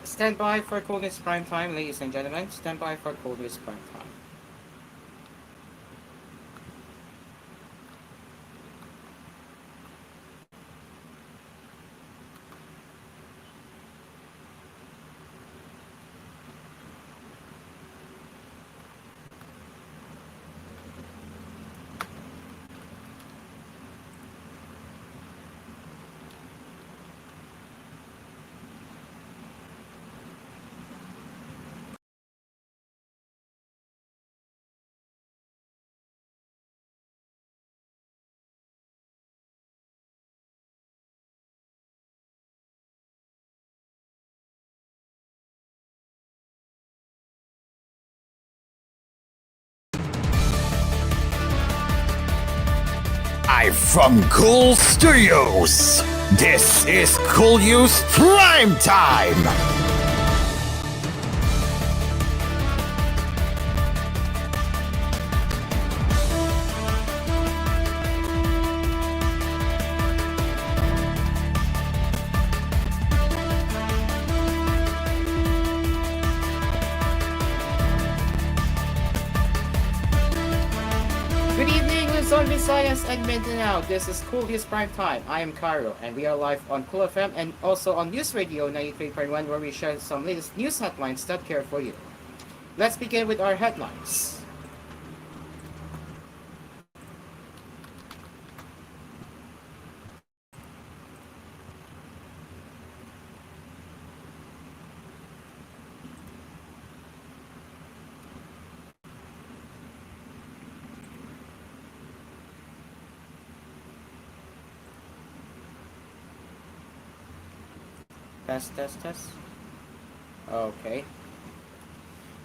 Stand by for koolNews Primetime, ladies and gentlemen. Stand by for koolNews Primetime. Live from Cool Studios, this is koolNews Prime Time. Good evening, Luzon, Visayas, and Mindanao. This is koolNews Primetime. I am Cairo, and we are live on Cool FM and also on News Radio 93.1, where we share some latest news headlines that care for you. Let's begin with our headlines. Test, test, test. Okay.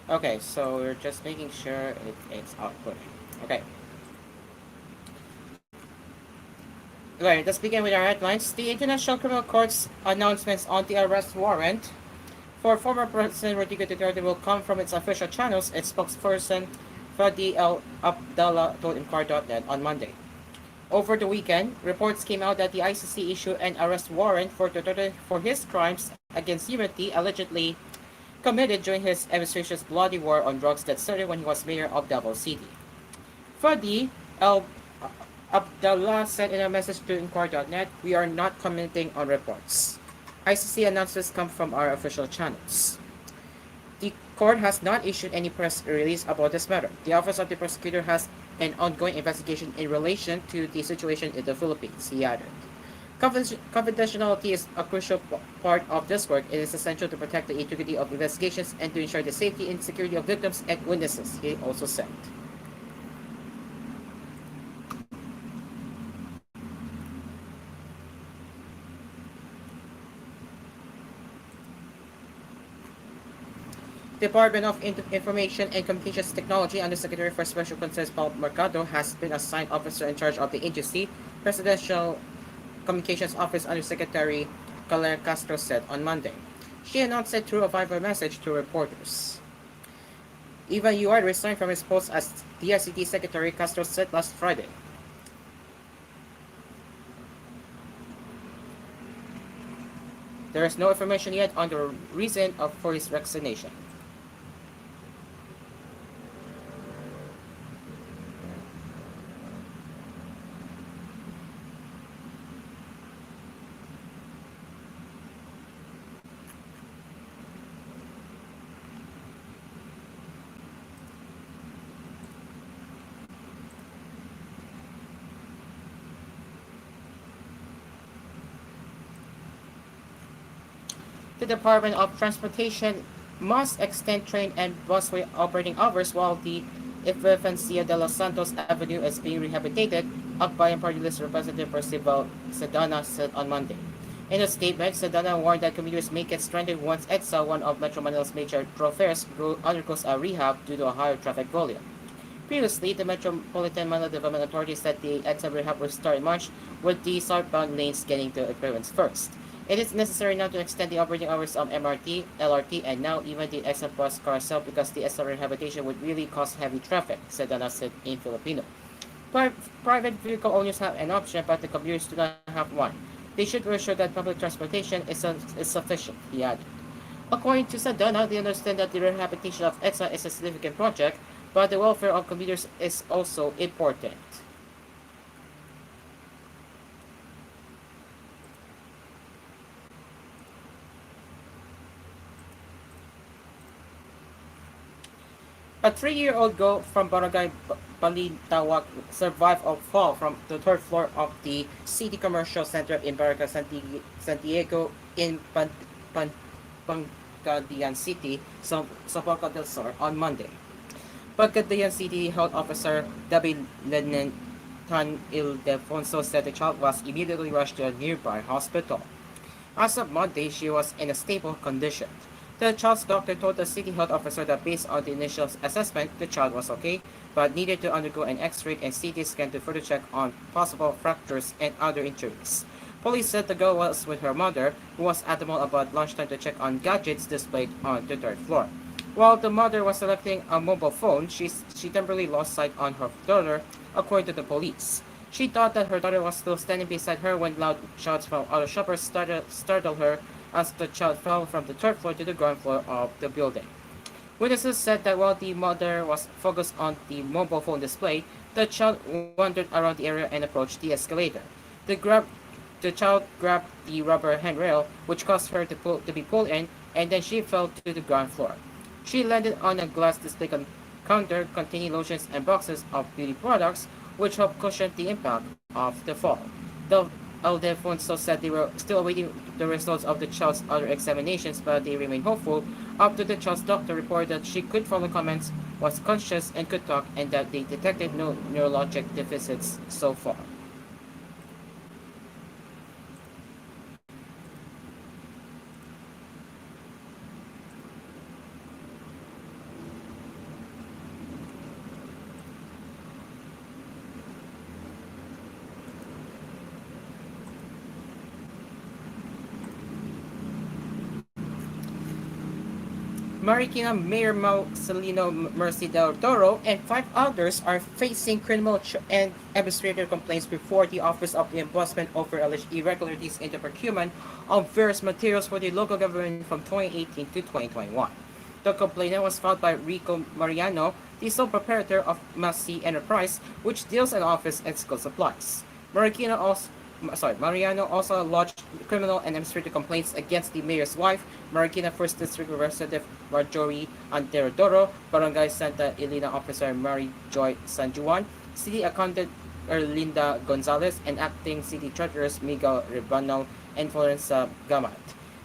Okay, so we're just making sure it's outputting. Okay. Right, let's begin with our headlines. The International Criminal Court's announcements on the arrest warrant for former President Rodrigo Duterte will come from its official channels, its spokesperson Fadi El Abdallah told Inquirer.net on Monday. Over the weekend, reports came out that the ICC issued an arrest warrant for Duterte for his crimes against humanity allegedly committed during his administration's bloody war on drugs that started when he was mayor of Davao City. Fadi El Abdallah said in a message to Inquirer.net, "We are not commenting on reports. ICC announcements come from our official channels." The court has not issued any press release about this matter. The Office of the Prosecutor has an ongoing investigation in relation to the situation in the Philippines, he added. Confidentiality is a crucial part of this work. It is essential to protect the integrity of investigations and to ensure the safety and security of victims and witnesses, he also said. Department of Information and Communications Technology Undersecretary for Special Concerns Paul Mercado has been assigned officer in charge of the agency, Presidential Communications Office Undersecretary Calera Castro said on Monday. She announced it through a Viber message to reporters. Ivan Uard resigned from his post as DICT Secretary, Castro said last Friday. There is no information yet on the reason for his resignation. The Department of Transportation must extend train and busway operating hours while the Infancia de los Santos Avenue is being rehabilitated, Akbayan Party List Representative Percival Sedana said on Monday. In a statement, Sedana warned that commuters may get stranded once EDSA, one of Metro Manila's major thoroughfares, undergoes a rehab due to a higher traffic volume. Previously, the Metropolitan Manila Development Authority said the EDSA rehab will start in March, with the southbound lanes getting the equipment first. It is necessary now to extend the operating hours of MRT, LRT, and now even the EDSA bus carousel because the EDSA rehabilitation would really cause heavy traffic, Sedana said in Filipino. Private vehicle owners have an option, but the commuters do not have one. They should ensure that public transportation is sufficient, he added. According to Sadana, they understand that the rehabilitation of EXA is a significant project, but the welfare of commuters is also important. A 3-year-old girl from Barangay Balintawak survived a fall from the third floor of the City Commercial Center in Barangay Santiago in Pangasinan City, Zamboanga del Sur, on Monday. Pagcatayan City Health Officer David Lieutenant Tan Ildefonso said the child was immediately rushed to a nearby hospital. As of Monday, she was in a stable condition. The child's doctor told the city health officer that based on the initial assessment, the child was okay, but needed to undergo an X-ray and CT scan to further check on possible fractures and other injuries. Police said the girl was with her mother, who was at the mall about lunchtime to check on gadgets displayed on the third floor. While the mother was selecting a mobile phone, she temporarily lost sight on her daughter, according to the police. She thought that her daughter was still standing beside her when loud shouts from other shoppers startled her as the child fell from the third floor to the ground floor of the building. Witnesses said that while the mother was focused on the mobile phone display, the child wandered around the area and approached the escalator. The, grab, the child grabbed the rubber handrail, which caused her to be pulled in, and then she fell to the ground floor. She landed on a glass display counter containing lotions and boxes of beauty products, which helped cushion the impact of the fall. The Aldefonso said they were still awaiting the results of the child's other examinations, but they remain hopeful. After the child's doctor reported that she could follow comments, was conscious, and could talk, and that they detected no neurologic deficits so far. Marikina Mayor Marcelino Mercy del Toro and 5 others are facing criminal and administrative complaints before the Office of the Ombudsman over alleged irregularities in the procurement of various materials for the local government from 2018 to 2021. The complaint was filed by Rico Mariano, the sole proprietor of Massey Enterprise, which deals in office and school supplies. Mariano also lodged criminal and administrative complaints against the mayor's wife, Marikina 1st District Representative Marjorie Anterodoro, Barangay Santa Elena Officer Mary Joy San Juan, City Accountant Erlinda Gonzalez, and Acting City Treasurers Miguel Ribanal and Florencia Gamat.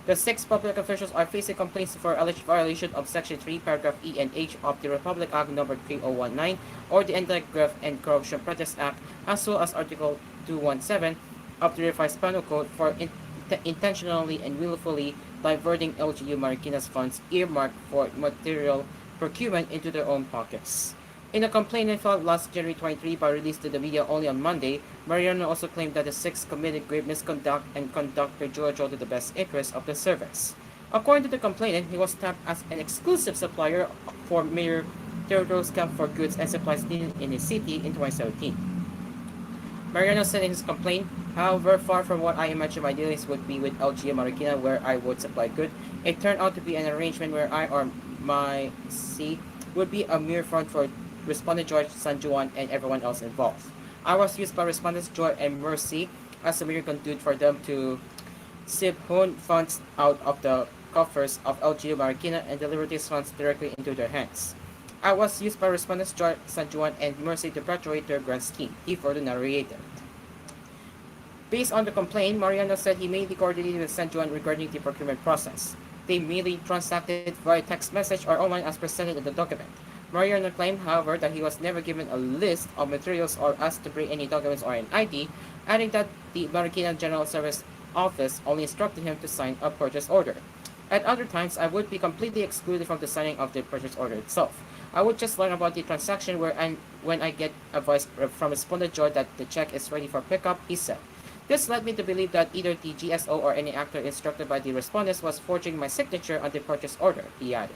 The 6 public officials are facing complaints for alleged violation of Section 3, Paragraph E and H of the Republic Act No. 3019 or the Anti-Graft and Corruption Practice Act, as well as Article 217 of the revised penal code for intentionally and willfully diverting LGU Marikina's funds earmarked for material procurement into their own pockets. In a complaint filed last January 23 but released to the media only on Monday, Mariano also claimed that the 6 committed grave misconduct and conduct prejudicial to the best interests of the service. According to the complainant, he was tapped as an exclusive supplier for Mayor Teodoro's camp for goods and supplies needed in his city in 2017. Mariano said in his complaint, however, far from what I imagined my dealings would be with LGA Marikina where I would supply goods, it turned out to be an arrangement where I or my C would be a mere front for Respondent George San Juan and everyone else involved. I was used by Respondents Joy and Mercy as a mere conduit for them to siphon funds out of the coffers of LGU Marikina and deliver these funds directly into their hands. I was used by Respondents Joy San Juan and Mercy to perpetuate their grand scheme, he further narrated. Based on the complaint, Mariano said he mainly coordinated with San Juan regarding the procurement process. They merely transacted via text message or online as presented in the document. Mariano claimed, however, that he was never given a list of materials or asked to bring any documents or an ID, adding that the Marikina General Service Office only instructed him to sign a purchase order. At other times, I would be completely excluded from the signing of the purchase order itself. I would just learn about the transaction when I get advice from Respondent Joy that the check is ready for pickup, he said. This led me to believe that either the GSO or any actor instructed by the respondents was forging my signature on the purchase order, he added.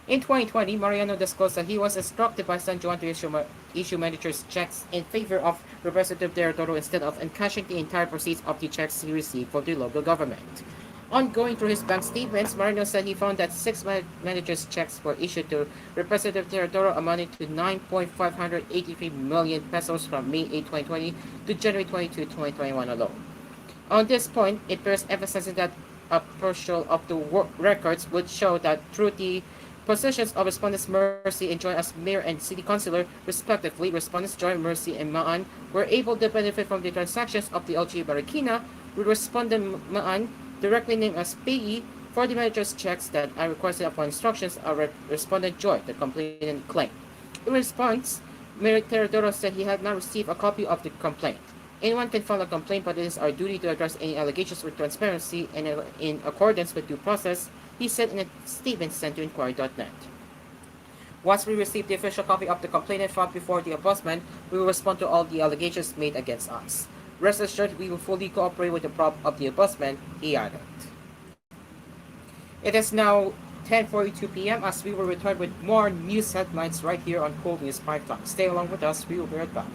In 2020, Mariano disclosed that he was instructed by San Juan to issue managers checks in favor of Representative Teodoro instead of encashing the entire proceeds of the checks he received from the local government. On going through his bank statements, Mariano said he found that six managers' checks were issued to Representative Teodoro amounting to 9.583 million pesos from May 8, 2020 to January 22, 2021 alone. On this point, it bears emphasizing that a portion of the records would show that through the positions of Respondents Mercy and Joy as mayor and city councilor, respectively, Respondents Joy, Mercy, and Maan were able to benefit from the transactions of the LG Marikina, with Respondent Maan directly named as payee for the manager's checks that are requested upon instructions of Respondent Joy, the complainant claimed. In response, Mayor Teodoro said he had not received a copy of the complaint. Anyone can file a complaint, but it is our duty to address any allegations with transparency and in accordance with due process, he said in a statement sent to inquiry.net. Once we receive the official copy of the complaint and filed before the ombudsman, we will respond to all the allegations made against us. Rest assured, we will fully cooperate with the prop of the ombudsman, he added. It is now 10:42 p.m. as we will return with more news headlines right here on koolNews Primetime. Stay along with us, we will be right back.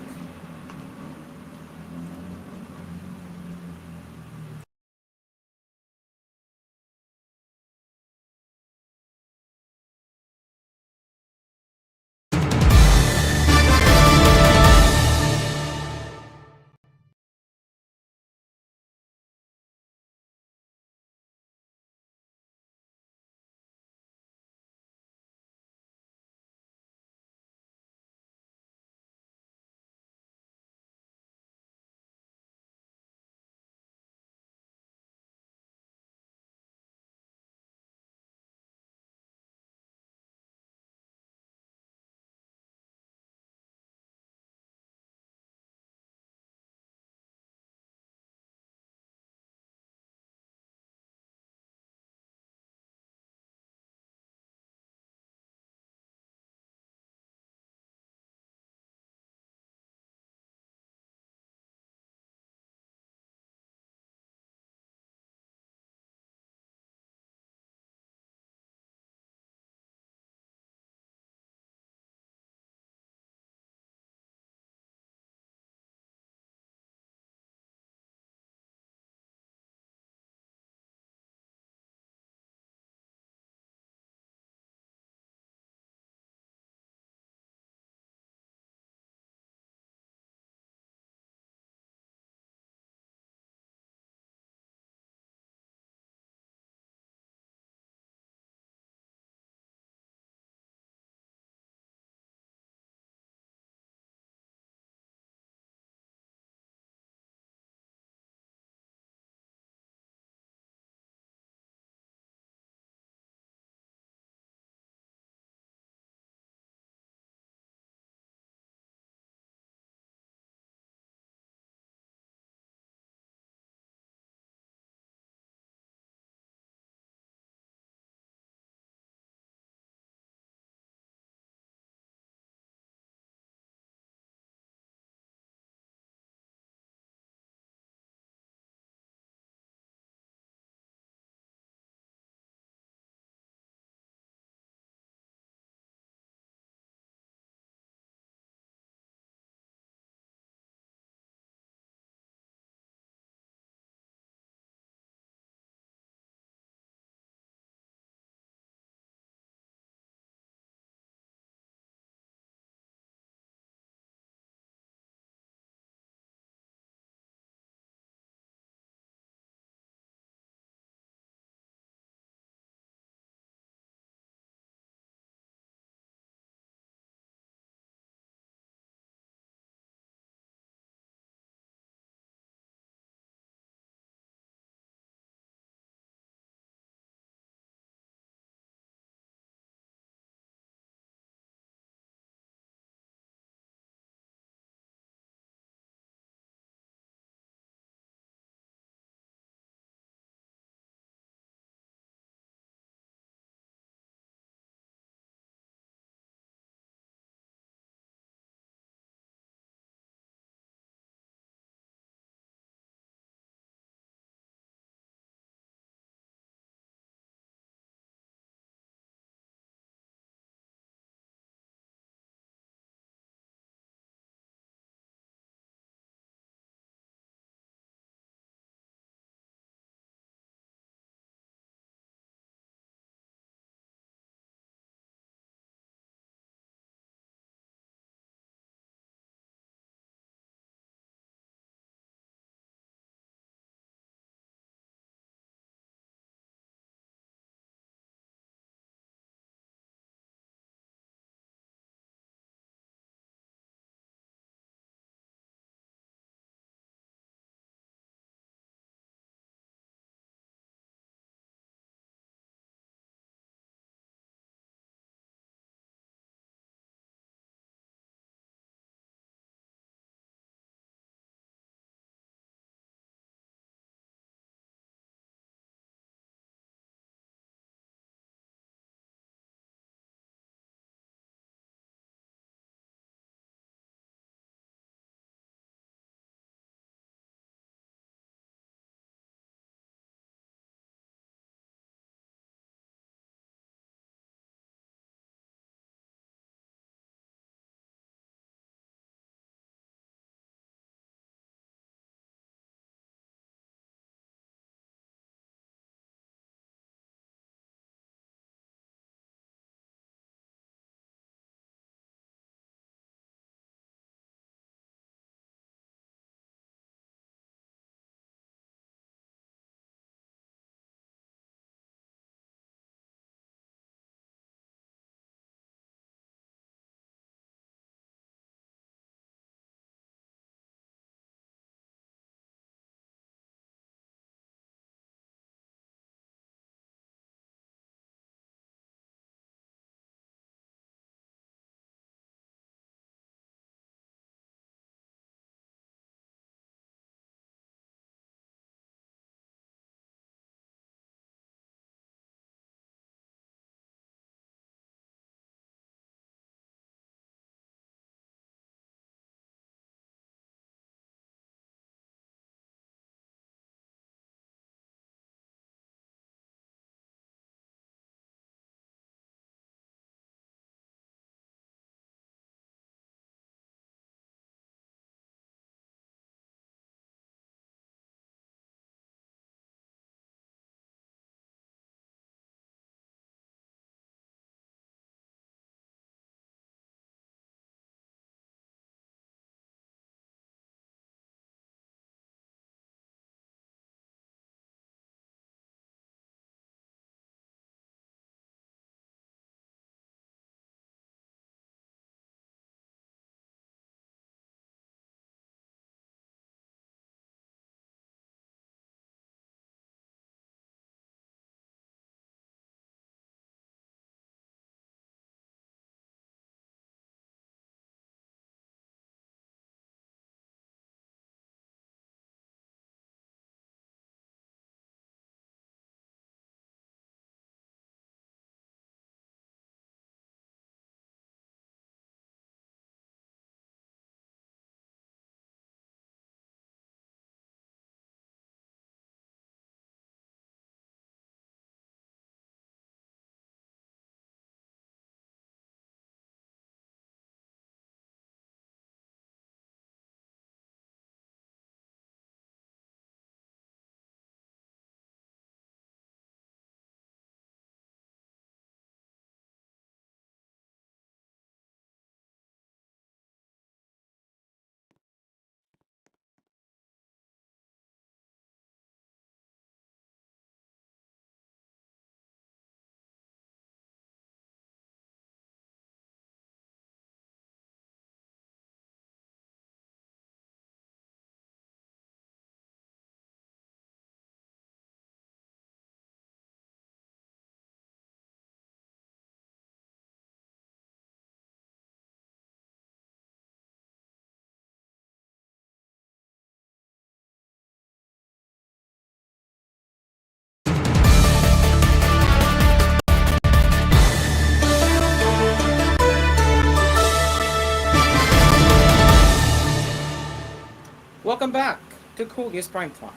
Welcome back to koolNews Primetime.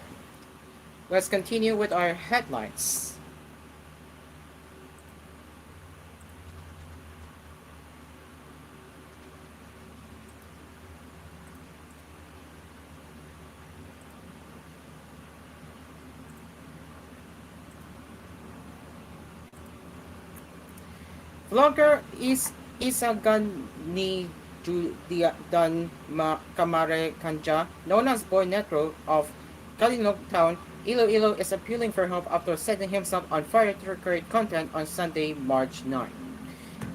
Let's continue with our headlines. Vlogger is Isagani Dan Kamare Kanja, known as Boy Netro of Kalinog Town, Iloilo, is appealing for help after setting himself on fire to create content on Sunday, March 9.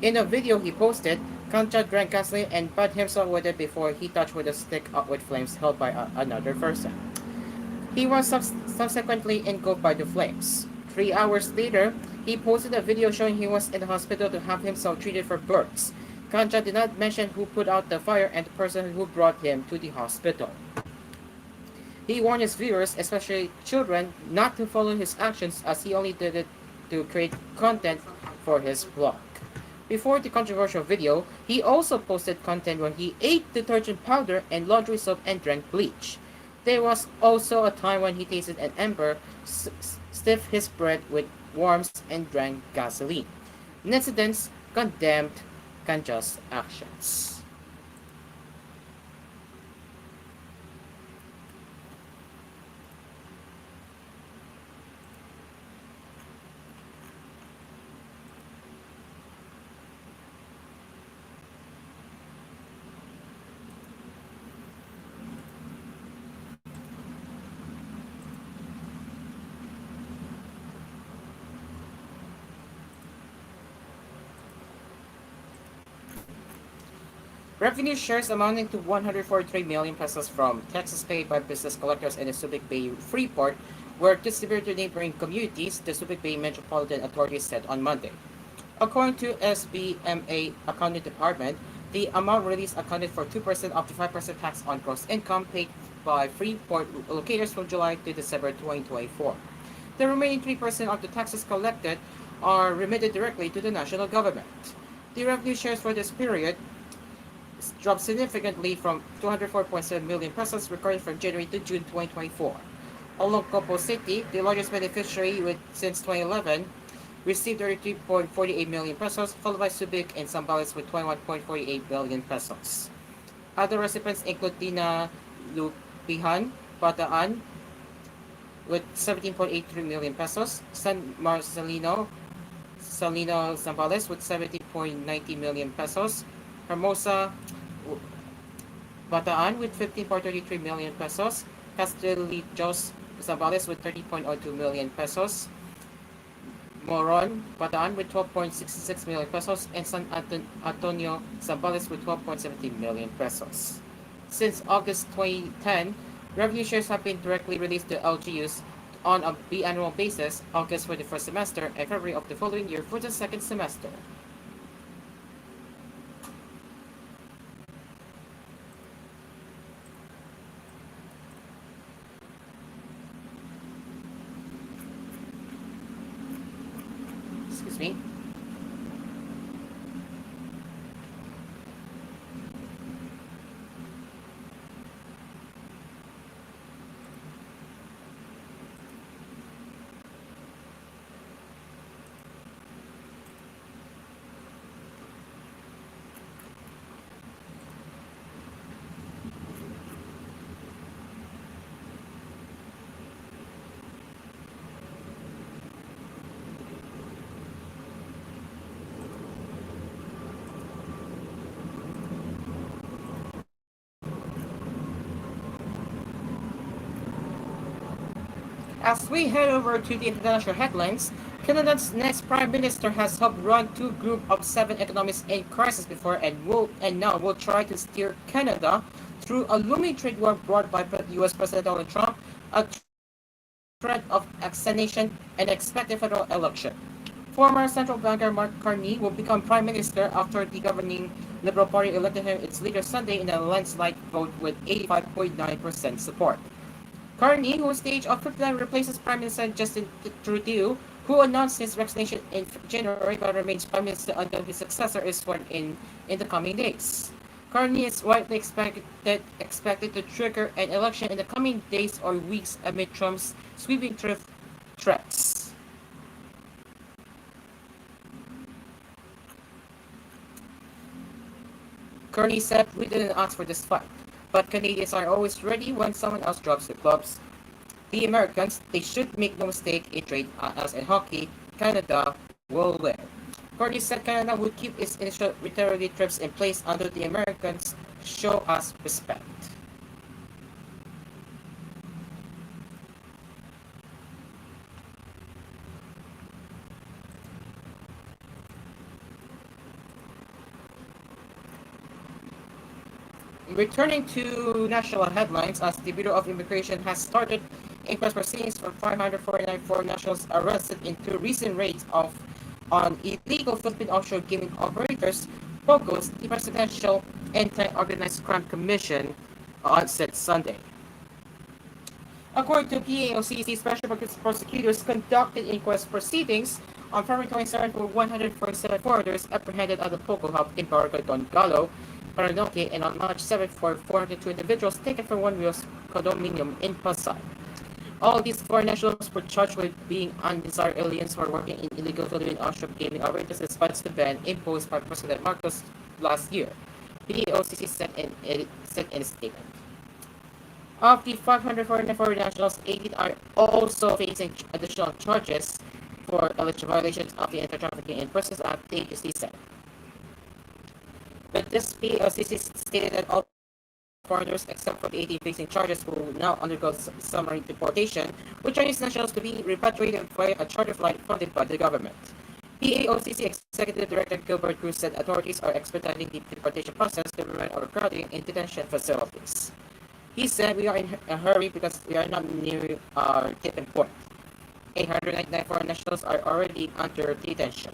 In a video he posted, Kanja drank gasoline and burned himself with it before he touched with a stick up with flames held by another person. He was subsequently engulfed by the flames. 3 hours later, he posted a video showing he was in the hospital to have himself treated for burns. Kanja did not mention who put out the fire and the person who brought him to the hospital. He warned his viewers, especially children, not to follow his actions as he only did it to create content for his blog. Before the controversial video, he also posted content where he ate detergent powder and laundry soap and drank bleach. There was also a time when he tasted an ember, stiffed his bread with worms, and drank gasoline. Netizens condemned Kanja's actions. Revenue shares amounting to 143 million pesos from taxes paid by business collectors in the Subic Bay Freeport were distributed to neighboring communities, the Subic Bay Metropolitan Authority said on Monday. According to SBMA Accounting Department, the amount released accounted for 2% of the 5% tax on gross income paid by Freeport locators from July to December 2024. The remaining 3% of the taxes collected are remitted directly to the national government. The revenue shares for this period dropped significantly from 204.7 million pesos recorded from January to June 2024. Olongapo City, the largest beneficiary since 2011, received 33.48 million pesos, followed by Subic and Zambales with 21.48 million pesos. Other recipients include Tina Lupihan, Bataan, with 17.83 million pesos, San Marcelino, Zambales with 17.90 million pesos, Hermosa, Bataan with 15.33 million pesos, Castellijos, Zambales with 30.02 million pesos, Moron, Bataan with 12.66 million pesos, and San Antonio, Zambales with 12.17 million pesos. Since August 2010, revenue shares have been directly released to LGUs on a biannual basis, August for the first semester and February of the following year for the second semester. Excuse me. As we head over to the international headlines, Canada's next Prime Minister has helped run two group of seven economies in crisis before and now will try to steer Canada through a looming trade war brought by U.S. President Donald Trump, a threat of annexation, and expected federal election. Former central banker Mark Carney will become Prime Minister after the governing Liberal Party elected him its leader Sunday in a landslide vote with 85.9% support. Carney, who is the age of 59, replaces Prime Minister Justin Trudeau, who announced his resignation in January but remains Prime Minister until his successor is sworn in the coming days. Carney is widely expected to trigger an election in the coming days or weeks amid Trump's sweeping threats. Kearney said, "We didn't ask for this fight, but Canadians are always ready when someone else drops the gloves. The Americans, they should make no mistake, a trade as in hockey, Canada will win." Kearney said Canada would keep its initial retaliatory trips in place until the Americans show us respect. Returning to national headlines, as the Bureau of Immigration has started inquest proceedings for 549 foreign nationals arrested in two recent raids on illegal Philippine offshore gaming operators, POGOs, the Presidential Anti-Organized Crime Commission said Sunday. According to PAOCC, special prosecutors conducted inquest proceedings on February 27 for 147 foreigners apprehended at the Pogo Hub in Barangay Galo, Paranaque, and on March 7 for 402 individuals taken from one Rios condominium in Pasay. All these foreign nationals were charged with being undesired aliens who are working in illegal Philippine offshore gaming operators despite the ban imposed by President Marcos last year, PAOCC said in a statement. Of the 544 nationals, 18 are also facing additional charges for alleged violations of the Anti-Trafficking in Persons Act, the agency said. But this PLCC stated that all foreigners, except for the 18 facing charges who now undergo summary deportation, with Chinese nationals to be repatriated via a charter flight funded by the government. PAOCC Executive Director Gilbert Cruz said authorities are expediting the deportation process to prevent overcrowding in detention facilities. He said, "We are in a hurry because we are not near our tipping point. 899 foreign nationals are already under detention."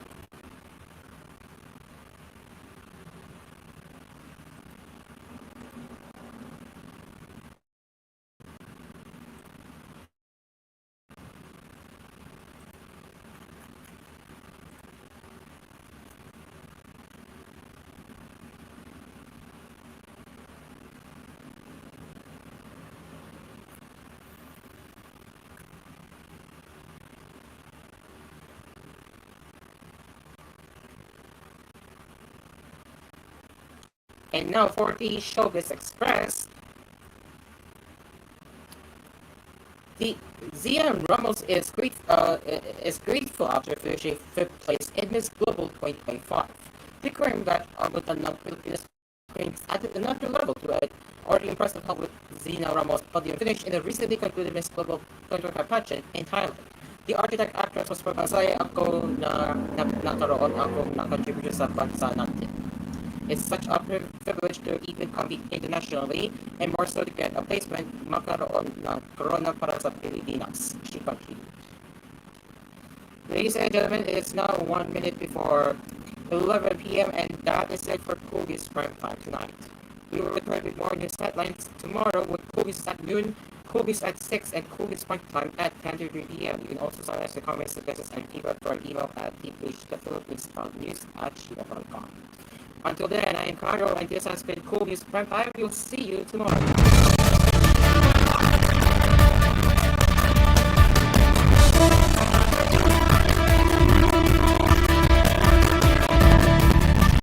And now for the Showbiz Express, the Zia Ramos is grateful after finishing fifth place in Miss Global 2025, declaring that with the non-Filipino screens at another level to it. Already impressed with how Zina Ramos podium finished in the recently concluded Miss Global 2025 pageant in Thailand. The architect actress was masaya ako na nakaroon ako ng contribution sa bansa natin. It's such a privilege to even compete internationally and more so to get a placement makaroon ng corona para sa Pilipinas, she continued. Ladies and gentlemen, it's now 1 minute before 11 p.m. and that is it for koolNews Primetime tonight. We will return with more news headlines tomorrow with koolNews at noon, koolNews at 6, and koolNews Primetime at 10:30 p.m. You can also sign us to comments, suggestions, and feedback to our email at tvhphilippines.news@gmail.com. Until then, I am Carlo, and this has been koolNews Primetime. We'll see you tomorrow.